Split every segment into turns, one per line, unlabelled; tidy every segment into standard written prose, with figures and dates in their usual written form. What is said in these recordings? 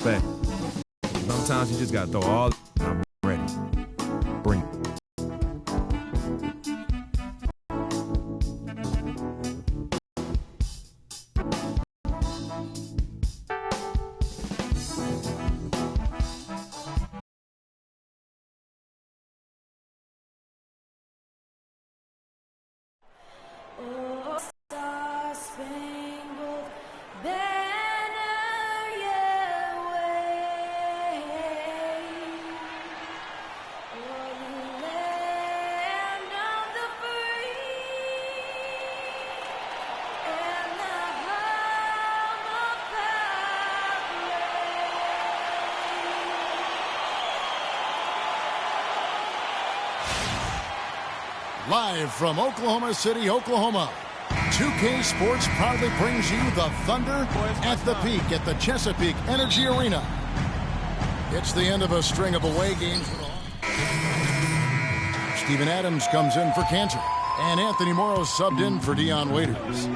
respect. Sometimes you just gotta throw all. I'm ready. Bring it.
Live from Oklahoma City, Oklahoma, 2K Sports proudly brings you the Thunder at the peak at the Chesapeake Energy Arena. It's the end of a string of away games. Steven Adams comes in for Cantor, and Anthony Morrow subbed in for Dion Waiters.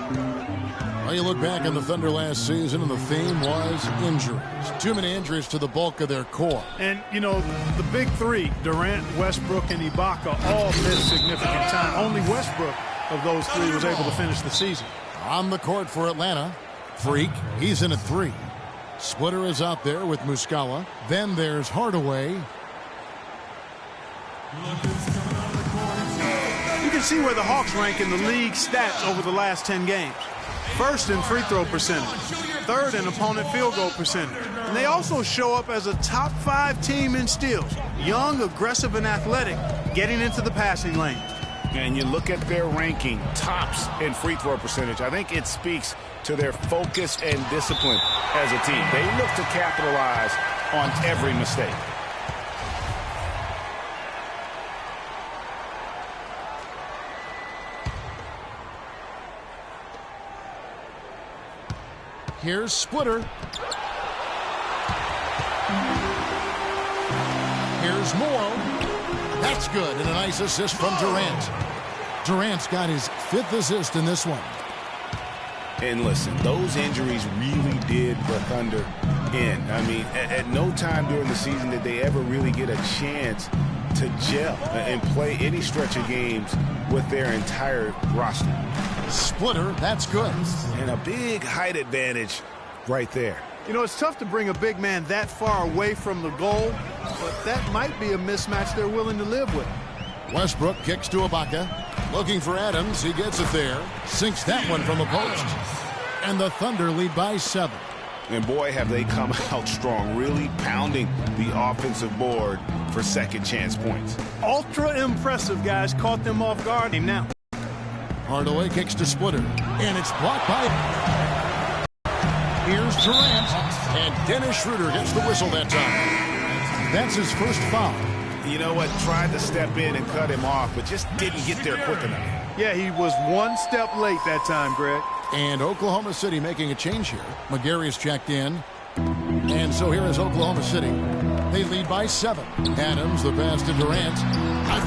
Well, you look back on the Thunder last season, and the theme was injuries. Too many injuries to the bulk of their core.
And, you know, the big three, Durant, Westbrook, and Ibaka, all missed significant time. Only Westbrook of those three was able to finish the season.
On the court for Atlanta, Freak, he's in at 3. Splitter is out there with Muscala. Then there's Hardaway.
You can see where the Hawks rank in the league stats over the last 10 games. First in free throw percentage, third in opponent field goal percentage. And they also show up as a top 5 team in steals. Young, aggressive, and athletic, getting into the passing lane.
And you look at their ranking, tops in free throw percentage. I think it speaks to their focus and discipline as a team. They look to capitalize on every mistake.
Here's Splitter. Here's Morrow. That's good, and a nice assist from Durant. Durant's got his 5th assist in this one.
And listen, those injuries really did the Thunder in. I mean, at no time during the season did they ever really get a chance to gel and play any stretch of games with their entire roster.
Splitter, that's good.
And a big height advantage right there.
You know, it's tough to bring a big man that far away from the goal, but that might be a mismatch they're willing to live with.
Westbrook kicks to Ibaka. Looking for Adams. He gets it there. Sinks that one from the post. And the Thunder lead by 7.
And boy, have they come out strong, really pounding the offensive board for second chance points.
Ultra impressive, guys. Caught them off guard. Now.
Hardaway kicks to Splitter, and it's blocked by. Here's Durant, and Dennis Schroeder gets the whistle that time. That's his first foul.
You know what? Tried to step in and cut him off, but just didn't get there quick enough.
Yeah, he was one step late that time, Greg.
And Oklahoma City making a change here. McGarry's checked in. And so here is Oklahoma City. They lead by 7. Adams, the pass to Durant.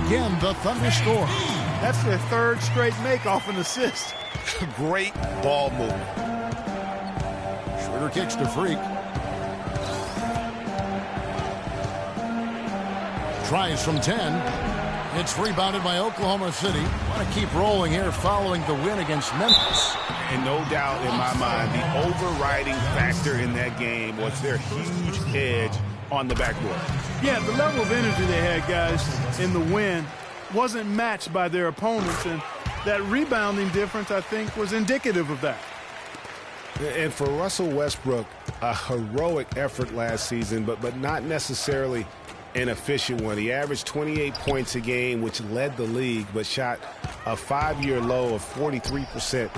Again, the Thunder score.
That's their 3rd straight make off an assist.
Great ball movement.
Schroeder kicks to Freak. Tries from 10. It's rebounded by Oklahoma City. Want to keep rolling here following the win against Memphis.
And no doubt in my mind, the overriding factor in that game was their huge edge on the backboard.
Yeah, the level of energy they had, guys, in the win wasn't matched by their opponents, and that rebounding difference, I think, was indicative of that.
And for Russell Westbrook, a heroic effort last season, but not necessarily an efficient one. He averaged 28 points a game, which led the league, but shot a 5-year low of 43%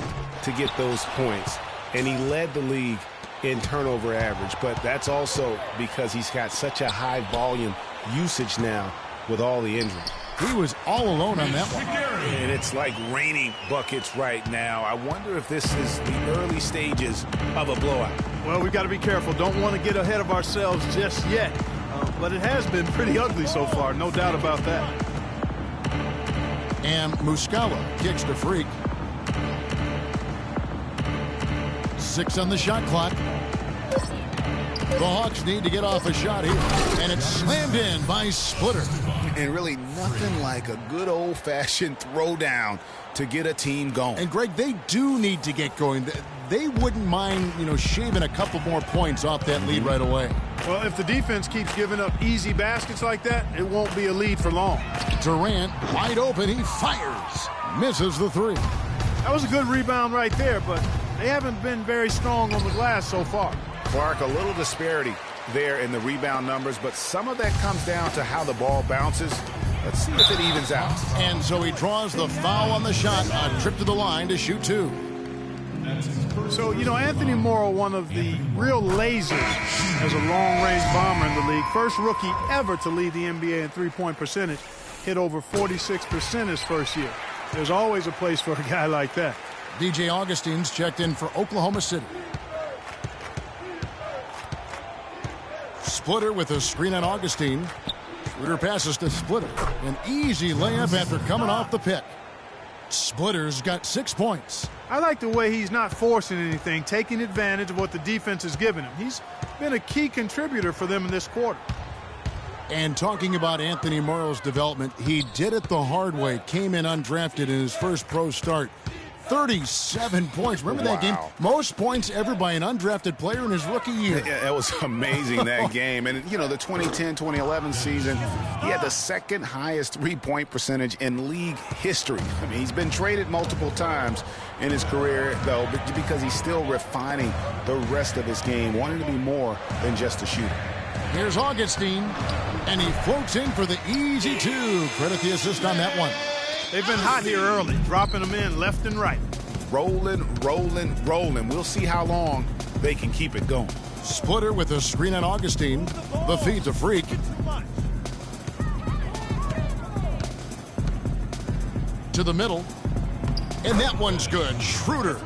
to get those points. And he led the league in turnover average, but that's also because he's got such a high volume usage now with all the injuries.
He was all alone on that one.
And it's like raining buckets right now. I wonder if this is the early stages of a blowout.
Well, we've got to be careful. Don't want to get ahead of ourselves just yet. But it has been pretty ugly so far, no doubt about that.
And Muscala kicks to Freak. 6 on the shot clock. The Hawks need to get off a shot here, and it's slammed in by Splitter.
And really nothing like a good old-fashioned throwdown to get a team going.
And, Greg, they do need to get going. They wouldn't mind, shaving a couple more points off that lead right away.
Well, if the defense keeps giving up easy baskets like that, it won't be a lead for long.
Durant, wide open, he fires. Misses the three.
That was a good rebound right there, but they haven't been very strong on the glass so far.
Clark, a little disparity there in the rebound numbers, but some of that comes down to how the ball bounces. Let's see if it evens out.
And so he draws the foul on the shot, a trip to the line to shoot two.
So, Anthony Morrow, one of the real lasers as a long-range bomber in the league. First rookie ever to lead the NBA in three-point percentage. Hit over 46% his first year. There's always a place for a guy like that.
DJ Augustine's checked in for Oklahoma City. Splitter with a screen on Augustine. Schroeder passes to Splitter. An easy layup after coming off the pick. Splitter's got 6 points.
I like the way he's not forcing anything, taking advantage of what the defense has given him. He's been a key contributor for them in this quarter.
And talking about Anthony Morrow's development, he did it the hard way. Came in undrafted in his first pro start. 37 points. Remember that game? Most points ever by an undrafted player in his rookie year.
Yeah, that was amazing, that game. And, the 2010-2011 season, he had the second highest three-point percentage in league history. I mean, he's been traded multiple times in his career, though, because he's still refining the rest of his game, wanting to be more than just a shooter.
Here's Augustine, and he floats in for the easy two. Credit the assist on that one.
They've been hot here early, dropping them in left and right.
Rolling, rolling, rolling. We'll see how long they can keep it going.
Splitter with a screen on Augustine. The feed to Freak. To the middle. And that one's good. Schroeder.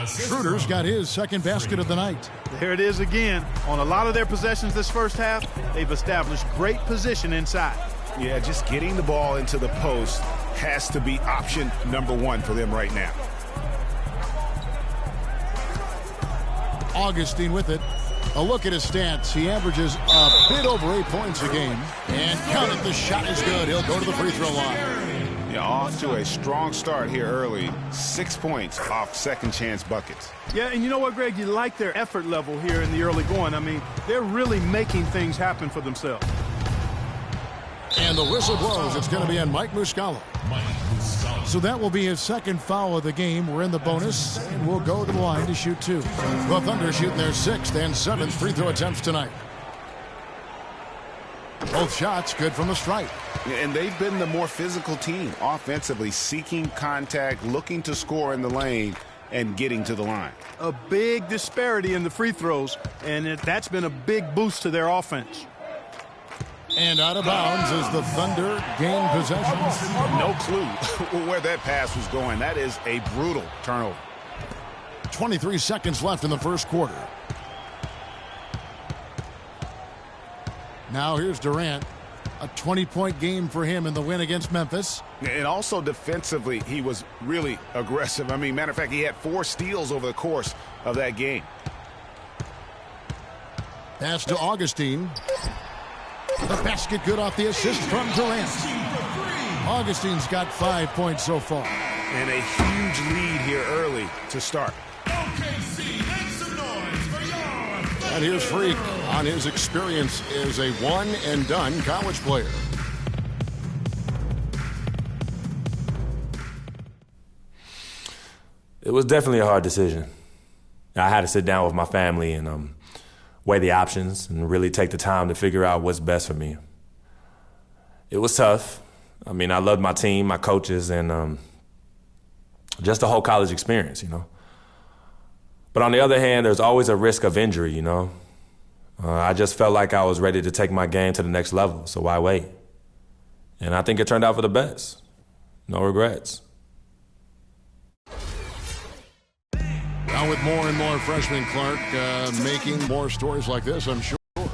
Schroeder's got his second basket of the night.
There it is again. On a lot of their possessions this first half, they've established great position inside.
Yeah, just getting the ball into the post has to be option number one for them right now.
Augustine with it. A look at his stats. He averages a bit over 8 points a game. And count it, the shot is good. He'll go to the free throw line.
Yeah, off to a strong start here early. 6 points off second chance buckets.
Yeah, and you know what, Greg? You like their effort level here in the early going. I mean, they're really making things happen for themselves.
And the whistle blows. It's going to be on Mike Muscala. So that will be his second foul of the game. We're in the bonus, and we'll go to the line to shoot two. The Thunder shooting their 6th and 7th free throw attempts tonight. Both shots good from the stripe.
And they've been the more physical team offensively, seeking contact, looking to score in the lane, and getting to the line.
A big disparity in the free throws, and that's been a big boost to their offense.
And out of bounds as the Thunder gain possession.
No clue where that pass was going. That is a brutal turnover.
23 seconds left in the first quarter. Now here's Durant. A 20-point game for him in the win against Memphis.
And also defensively, he was really aggressive. I mean, matter of fact, he had 4 steals over the course of that game.
Pass to Augustine. The basket good off the assist from Durant. Augustine's got 5 points so far.
And a huge lead here early to start.
And here's Freak on his experience as a one-and-done college player.
It was definitely a hard decision. I had to sit down with my family and weigh the options and really take the time to figure out what's best for me. It was tough. I mean, I loved my team, my coaches, and just the whole college experience, But on the other hand, there's always a risk of injury, I just felt like I was ready to take my game to the next level, so why wait? And I think it turned out for the best. No regrets.
Now with more and more freshmen, Clark, making more stories like this, I'm sure. And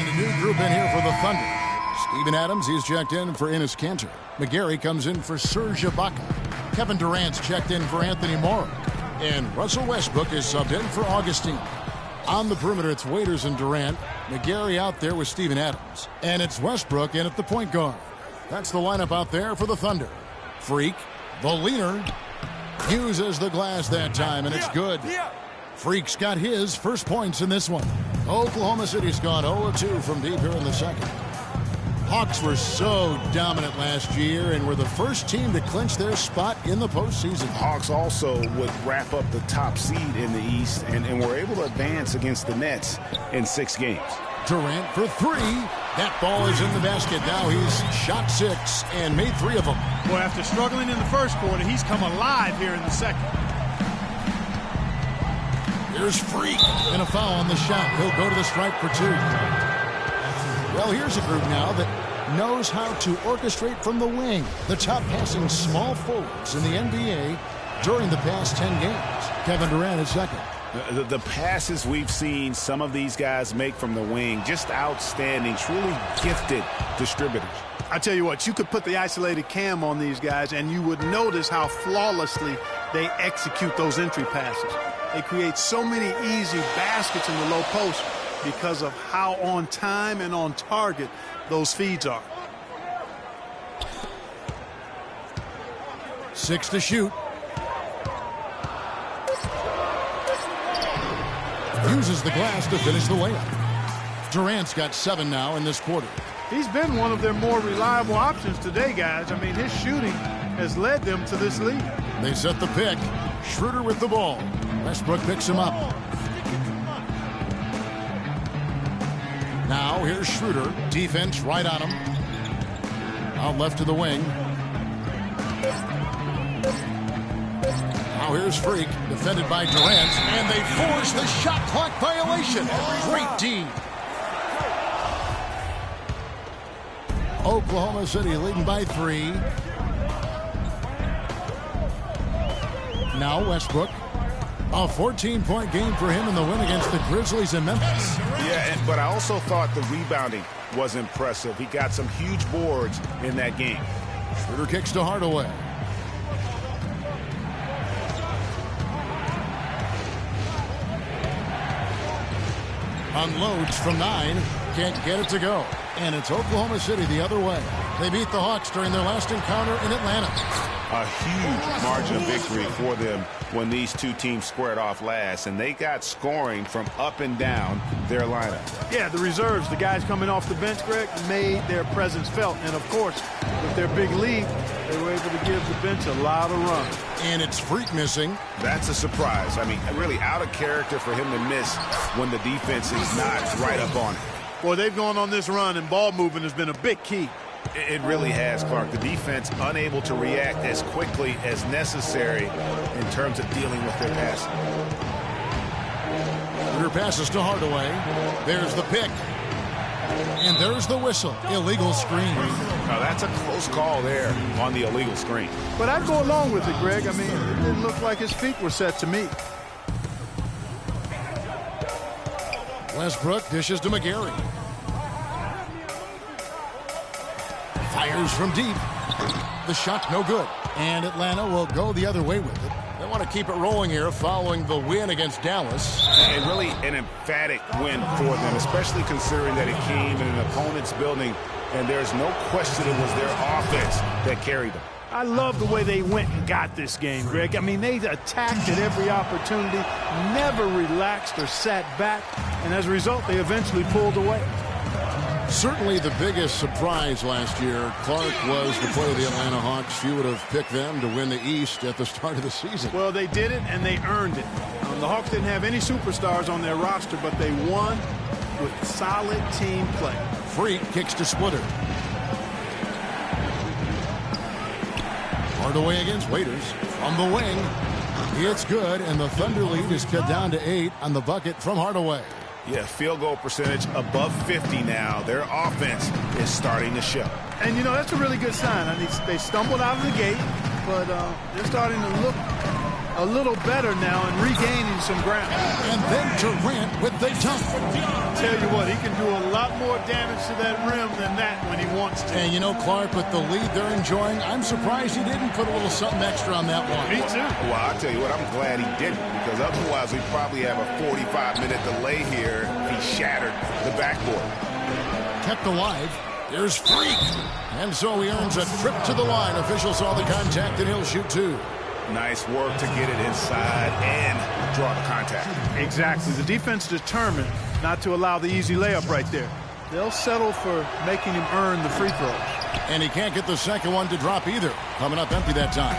a new group in here for the Thunder. Steven Adams, he's checked in for Enes Kanter. McGarry comes in for Serge Ibaka. Kevin Durant's checked in for Anthony Morrow. And Russell Westbrook is subbed in for Augustine. On the perimeter, it's Waiters and Durant. McGarry out there with Steven Adams. And it's Westbrook in at the point guard. That's the lineup out there for the Thunder. Freak, the leader, uses the glass that time, and it's good. Freak's got his first points in this one. Oklahoma City's gone 0-2 from deep here in the second. Hawks were so dominant last year and were the first team to clinch their spot in the postseason.
Hawks also would wrap up the top seed in the East and were able to advance against the Nets in 6 games.
Durant for 3. That ball is in the basket. Now he's shot 6 and made 3 of them.
Boy, after struggling in the first quarter, he's come alive here in the second.
Here's Freak and a foul on the shot. He'll go to the stripe for 2. Well, here's a group now that knows how to orchestrate from the wing. The top passing small forwards in the NBA during the past 10 games. Kevin Durant is second.
The passes we've seen some of these guys make from the wing, just outstanding, truly gifted distributors.
I tell you what, you could put the isolated cam on these guys and you would notice how flawlessly they execute those entry passes. They create so many easy baskets in the low post because of how on time and on target those feeds are.
6 to shoot. Uses the glass to finish the layup. Durant's got 7 now in this quarter.
He's been one of their more reliable options today, guys. I mean, his shooting has led them to this lead.
They set the pick. Schroeder with the ball. Westbrook picks him up. Now here's Schroeder. Defense right on him. Out left to the wing. Now here's Freak, defended by Durant, and they force the shot clock violation. Great D. Oklahoma City leading by 3. Now Westbrook. A 14-point game for him in the win against the Grizzlies in Memphis.
Yeah, but I also thought the rebounding was impressive. He got some huge boards in that game.
Schroeder kicks to Hardaway. Unloads from 9. Can't get it to go. And it's Oklahoma City the other way. They beat the Hawks during their last encounter in Atlanta.
A huge margin of victory for them when these two teams squared off last, and they got scoring from up and down their lineup.
Yeah, the reserves, the guys coming off the bench, Greg, made their presence felt. And, of course, with their big lead, they were able to give the bench a lot of run.
And it's Freak missing.
That's a surprise. I mean, really out of character for him to miss when the defense is not right up on it.
Boy, they've gone on this run, and ball movement has been a big key.
It really has, Clark. The defense unable to react as quickly as necessary in terms of dealing with their passing.
Schroeder passes to Hardaway. There's the pick. And there's the whistle. Illegal screen.
Now, that's a close call there on the illegal screen.
But I'd go along with it, Greg. I mean, it didn't look like his feet were set to me.
Westbrook dishes to McGarry. Fires from deep. The shot no good. And Atlanta will go the other way with it. They want to keep it rolling here following the win against Dallas.
And really an emphatic win for them, especially considering that it came in an opponent's building, and there's no question it was their offense that carried them.
I love the way they went and got this game, Greg. I mean, they attacked at every opportunity, never relaxed or sat back, and as a result, they eventually pulled away.
Certainly the biggest surprise last year, Clark, was the play of the Atlanta Hawks. You would have picked them to win the East at the start of the season.
Well, they did it, and they earned it. The Hawks didn't have any superstars on their roster, but they won with solid team play.
Freak kicks to Splitter. Hardaway against Waiters. From the wing. It's good, and the Thunder lead is cut down to 8 on the bucket from Hardaway.
Yeah, field goal percentage above 50 now. Their offense is starting to show.
And, you know, that's a really good sign. I mean, they stumbled out of the gate, but they're starting to look a little better now and regaining some ground.
And then Durant with the dunk.
Tell you what, he can do a lot more damage to that rim than that when he wants to.
And you know, Clark, with the lead they're enjoying, I'm surprised he didn't put a little something extra on that one.
Me too.
Well, I'll tell you what, I'm glad he didn't, because otherwise we'd probably have a 45-minute delay here if he shattered the backboard.
Kept alive. Here's Freak. And so he earns a trip to the line. Official saw the contact, and he'll shoot two.
Nice work to get it inside and draw the contact.
Exactly. The defense determined not to allow the easy layup right there. They'll settle for making him earn the free throws.
And he can't get the second one to drop either. Coming up empty that time.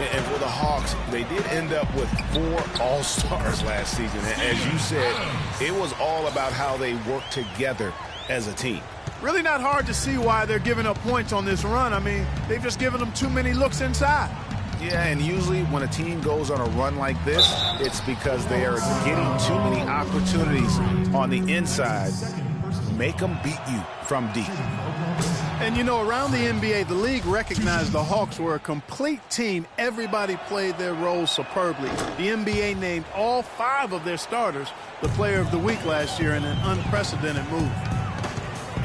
And for the Hawks, they did end up with 4 All-Stars last season. As you said, it was all about how they worked together as a team.
Really not hard to see why they're giving up points on this run. I mean, they've just given them too many looks inside.
Yeah, and usually when a team goes on a run like this, it's because they are getting too many opportunities on the inside. Make them beat you from deep.
And, you know, around the NBA, the league recognized the Hawks were a complete team. Everybody played their roles superbly. The NBA named all 5 of their starters the Player of the Week last year in an unprecedented move.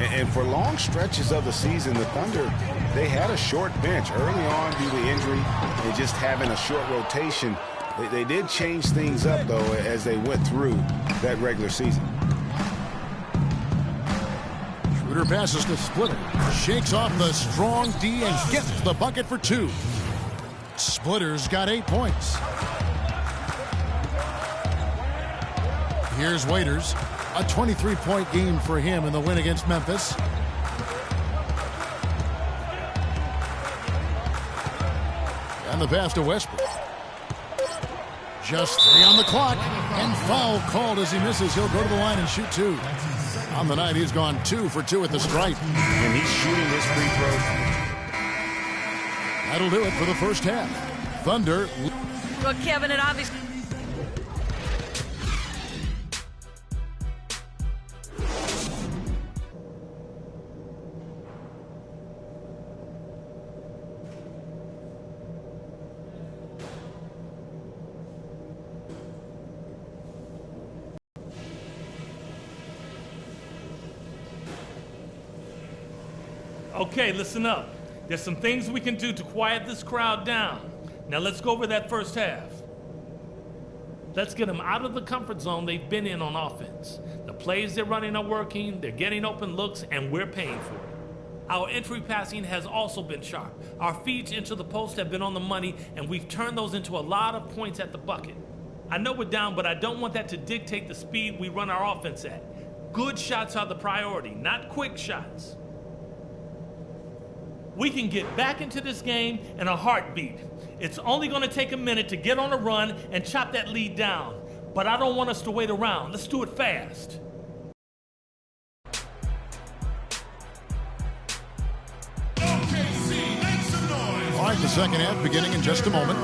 And for long stretches of the season, the Thunder, they had a short bench early on due to injury and just having a short rotation. They did change things up, though, as they went through that regular season.
Schroeder passes to Splitter. Shakes off the strong D and gets the bucket for 2. Splitter's got 8 points. Here's Waiters. A 23-point game for him in the win against Memphis. And the pass to Westbrook. Just 3 on the clock. And foul called as he misses. He'll go to the line and shoot 2. On the night, he's gone 2 for 2 at the stripe.
And he's shooting his free throws.
That'll do it for the first half. Thunder.
Well, Kevin, it obviously...
Okay, listen up. There's some things we can do to quiet this crowd down. Now let's go over that first half. Let's get them out of the comfort zone they've been in on offense. The plays they're running are working, they're getting open looks, and we're paying for it. Our entry passing has also been sharp. Our feeds into the post have been on the money, and we've turned those into a lot of points at the bucket. I know we're down, but I don't want that to dictate the speed we run our offense at. Good shots are the priority, not quick shots. We can get back into this game in a heartbeat. It's only going to take a minute to get on a run and chop that lead down. But I don't want us to wait around. Let's do it fast.
All right, the second half beginning in just a moment.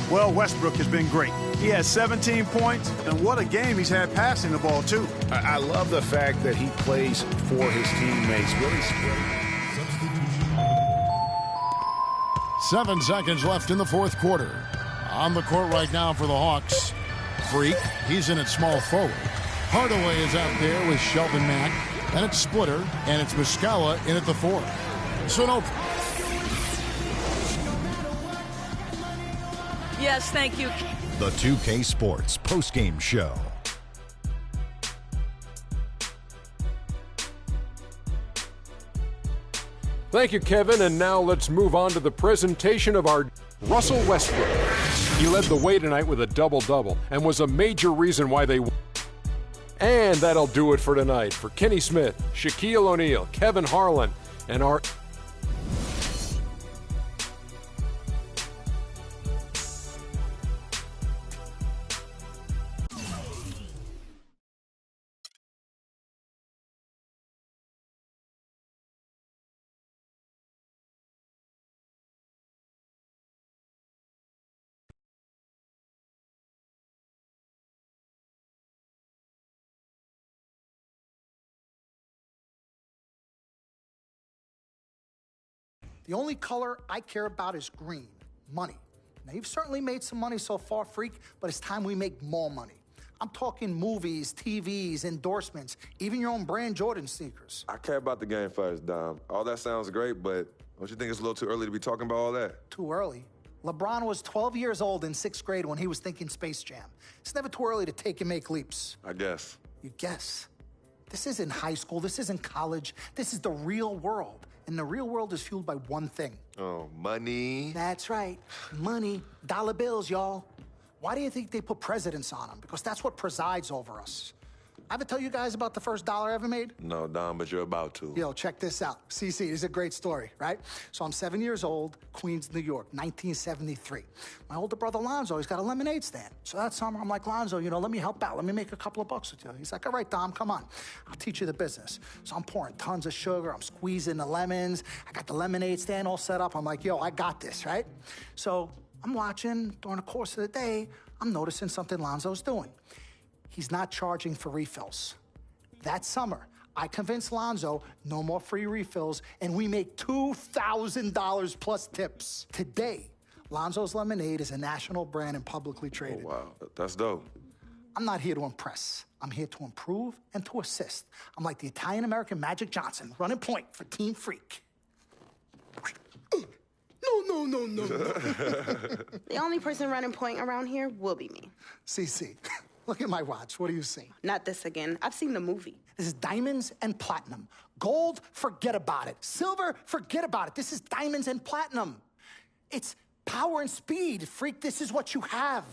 Well, Westbrook has been great. He has 17 points, and what a game he's had passing the ball, too.
I love the fact that he plays for his teammates, really spreading.
7 seconds left in the fourth quarter. On the court right now for the Hawks. Freak, he's in at small forward. Hardaway is out there with Shelton Mack. And it's Splitter, and it's Muscala in at the 4. So no.
Yes, thank you.
The 2K Sports postgame show.
Thank you, Kevin. And now let's move on to the presentation of our Russell Westbrook. He led the way tonight with a double-double and was a major reason why they won. And that'll do it for tonight. For Kenny Smith, Shaquille O'Neal, Kevin Harlan, and our...
The only color I care about is green, money. Now, you've certainly made some money so far, Freak, but it's time we make more money. I'm talking movies, TVs, endorsements, even your own brand Jordan sneakers.
I care about the game first, Dom. All that sounds great, but don't you think it's a little too early to be talking about all that?
Too early? LeBron was 12 years old in 6th grade when he was thinking Space Jam. It's never too early to take and make leaps.
I guess.
You guess? This isn't high school. This isn't college. This is the real world. And the real world is fueled by one thing.
Oh, money.
That's right. Money. Dollar bills, y'all. Why do you think they put presidents on them? Because that's what presides over us. I ever tell you guys about the first dollar I ever made?
No, Dom, but you're about to.
Yo, check this out. CC, this is a great story, right? So I'm 7 years old, Queens, New York, 1973. My older brother, Lonzo, he's got a lemonade stand. So that summer, I'm like, Lonzo, let me help out. Let me make a couple of bucks with you. He's like, all right, Dom, come on. I'll teach you the business. So I'm pouring tons of sugar. I'm squeezing the lemons. I got the lemonade stand all set up. I'm like, yo, I got this, right? So I'm watching during the course of the day. I'm noticing something Lonzo's doing. He's not charging for refills. That summer, I convinced Lonzo no more free refills, and we make $2,000 plus tips. Today, Lonzo's Lemonade is a national brand and publicly traded.
Oh, wow. That's dope.
I'm not here to impress. I'm here to improve and to assist. I'm like the Italian-American Magic Johnson, running point for Team Freak. No.
The only person running point around here will be me.
CC, look at my watch. What do you see?
Not this again. I've seen the movie.
This is diamonds and platinum. Gold, forget about it. Silver, forget about it. This is diamonds and platinum. It's power and speed. Freak, this is what you have.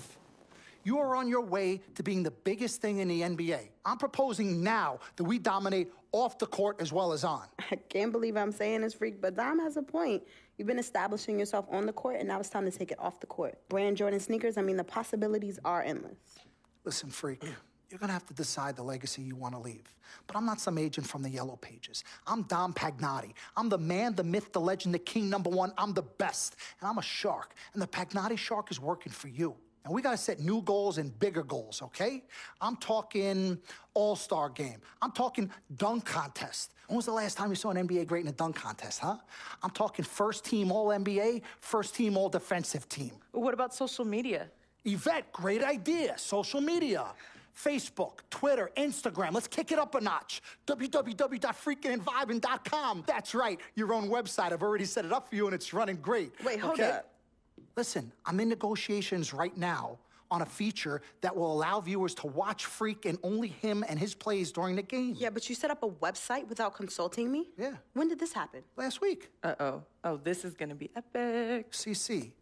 You are on your way to being the biggest thing in the NBA. I'm proposing now that we dominate off the court as well as on.
I can't believe I'm saying this, Freak, but Dom has a point. You've been establishing yourself on the court, and now it's time to take it off the court. Brand Jordan sneakers, the possibilities are endless.
Listen, Freak, you're gonna have to decide the legacy you wanna leave. But I'm not some agent from the Yellow Pages. I'm Dom Pagnotti. I'm the man, the myth, the legend, the king, #1. I'm the best. And I'm a shark. And the Pagnotti shark is working for you. And we gotta set new goals and bigger goals, okay? I'm talking all-star game. I'm talking dunk contest. When was the last time you saw an NBA great in a dunk contest, huh? I'm talking first team all-NBA, first team all-defensive team.
What about social media?
Yvette, great idea. Social media. Facebook, Twitter, Instagram. Let's kick it up a notch. www.freakingandvibing.com. That's right, your own website. I've already set it up for you and it's running great.
Wait, hold up.
Listen, I'm in negotiations right now on a feature that will allow viewers to watch Freak and only him and his plays during the game.
Yeah, but you set up a website without consulting me?
Yeah.
When did this happen?
Last week.
Uh-oh. Oh, this is gonna be epic.
CC,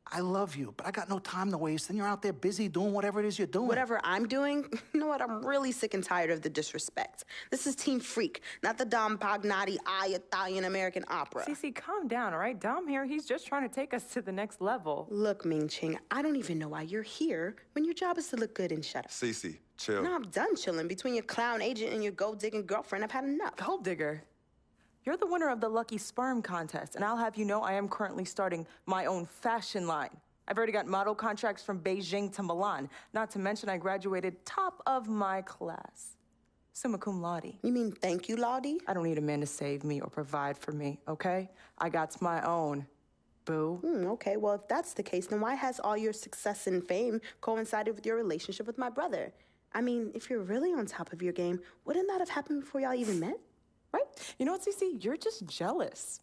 I love you, but I got no time to waste. And you're out there busy doing whatever it is you're doing.
Whatever I'm doing? You know what? I'm really sick and tired of the disrespect. This is Team Freak, not the Dom Pagnotti Italian-American opera.
Cece, calm down, all right? Dom here, he's just trying to take us to the next level.
Look, Ming Ching, I don't even know why you're here when your job is to look good and shut up.
Cece, chill.
No, I'm done chilling. Between your clown agent and your gold-digging girlfriend, I've had enough.
Gold digger? You're the winner of the Lucky Sperm contest, and I'll have you know I am currently starting my own fashion line. I've already got model contracts from Beijing to Milan, not to mention I graduated top of my class. Summa cum laude.
You mean thank you, Laude?
I don't need a man to save me or provide for me, okay? I got my own, boo.
Okay, well, if that's the case, then why has all your success and fame coincided with your relationship with my brother? If you're really on top of your game, wouldn't that have happened before y'all even met? Right?
You know what, Cece? You're just jealous.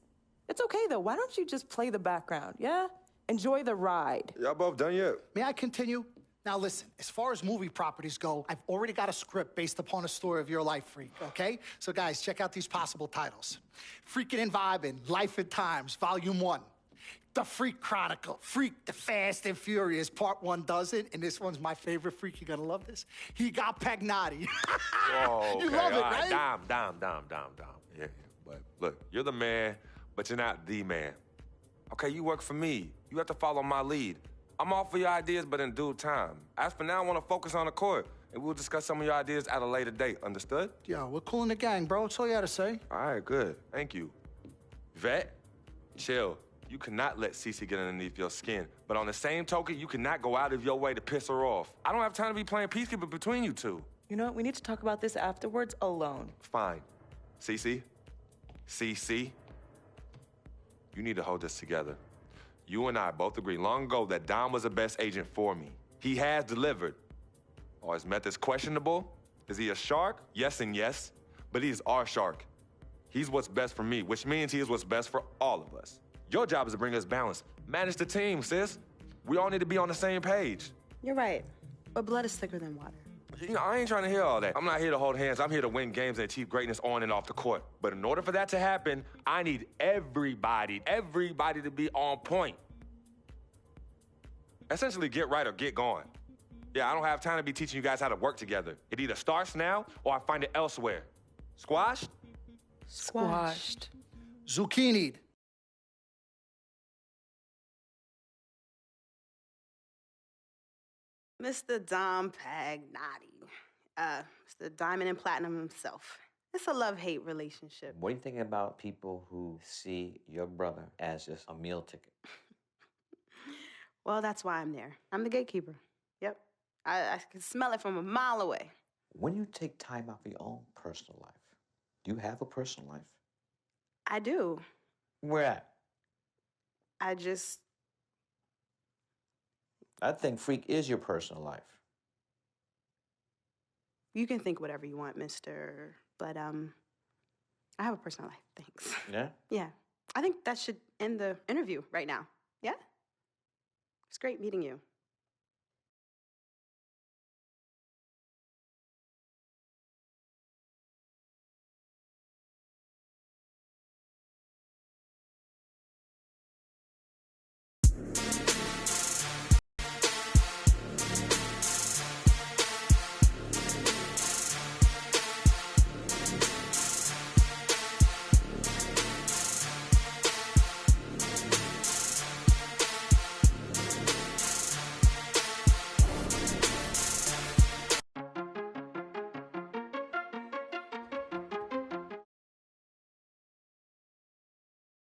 It's okay, though. Why don't you just play the background, yeah? Enjoy the ride.
Y'all both done yet?
May I continue? Now listen, as far as movie properties go, I've already got a script based upon a story of your life, Freak, okay? So guys, check out these possible titles. Freaking and Vibing, Life at Times, Volume 1. The Freak Chronicle, Freak the Fast and Furious, Part 1 does it, and this one's my favorite, Freak, you're gonna love this. He got Pagnotti.
Oh, okay.
You love it,
All
right?
Dom. Yeah, but look, you're the man, but you're not the man. Okay, you work for me. You have to follow my lead. I'm all for your ideas, but in due time. As for now, I want to focus on the court, and we'll discuss some of your ideas at a later date. Understood?
Yo, we're cool in the gang, bro. That's all you had to say.
All right, good. Thank you. Vet, chill. You cannot let Cece get underneath your skin. But on the same token, you cannot go out of your way to piss her off. I don't have time to be playing peacekeeper between you two.
You know what? We need to talk about this afterwards alone.
Fine. Cece, you need to hold this together. You and I both agreed long ago that Dom was the best agent for me. He has delivered. Are his methods questionable? Is he a shark? Yes and yes, but he's our shark. He's what's best for me, which means he is what's best for all of us. Your job is to bring us balance. Manage the team, sis. We all need to be on the same page.
You're right, but blood is thicker than water.
You know, I ain't trying to hear all that. I'm not here to hold hands. I'm here to win games and achieve greatness on and off the court. But in order for that to happen, I need everybody to be on point. Essentially, get right or get gone. Yeah, I don't have time to be teaching you guys how to work together. It either starts now or I find it elsewhere. Squashed?
Squashed.
Zucchini'd.
Mr. Dom Pagnotti. Mr. Diamond and Platinum himself. It's a love-hate relationship.
What do you think about people who see your brother as just a meal ticket?
Well, that's why I'm there. I'm the gatekeeper. Yep. I can smell it from a mile away.
When you take time out for your own personal life, do you have a personal life?
I do.
Where at? I think Freak is your personal life.
You can think whatever you want, mister. But, I have a personal life, thanks.
Yeah?
Yeah. I think that should end the interview right now. Yeah? It's great meeting you.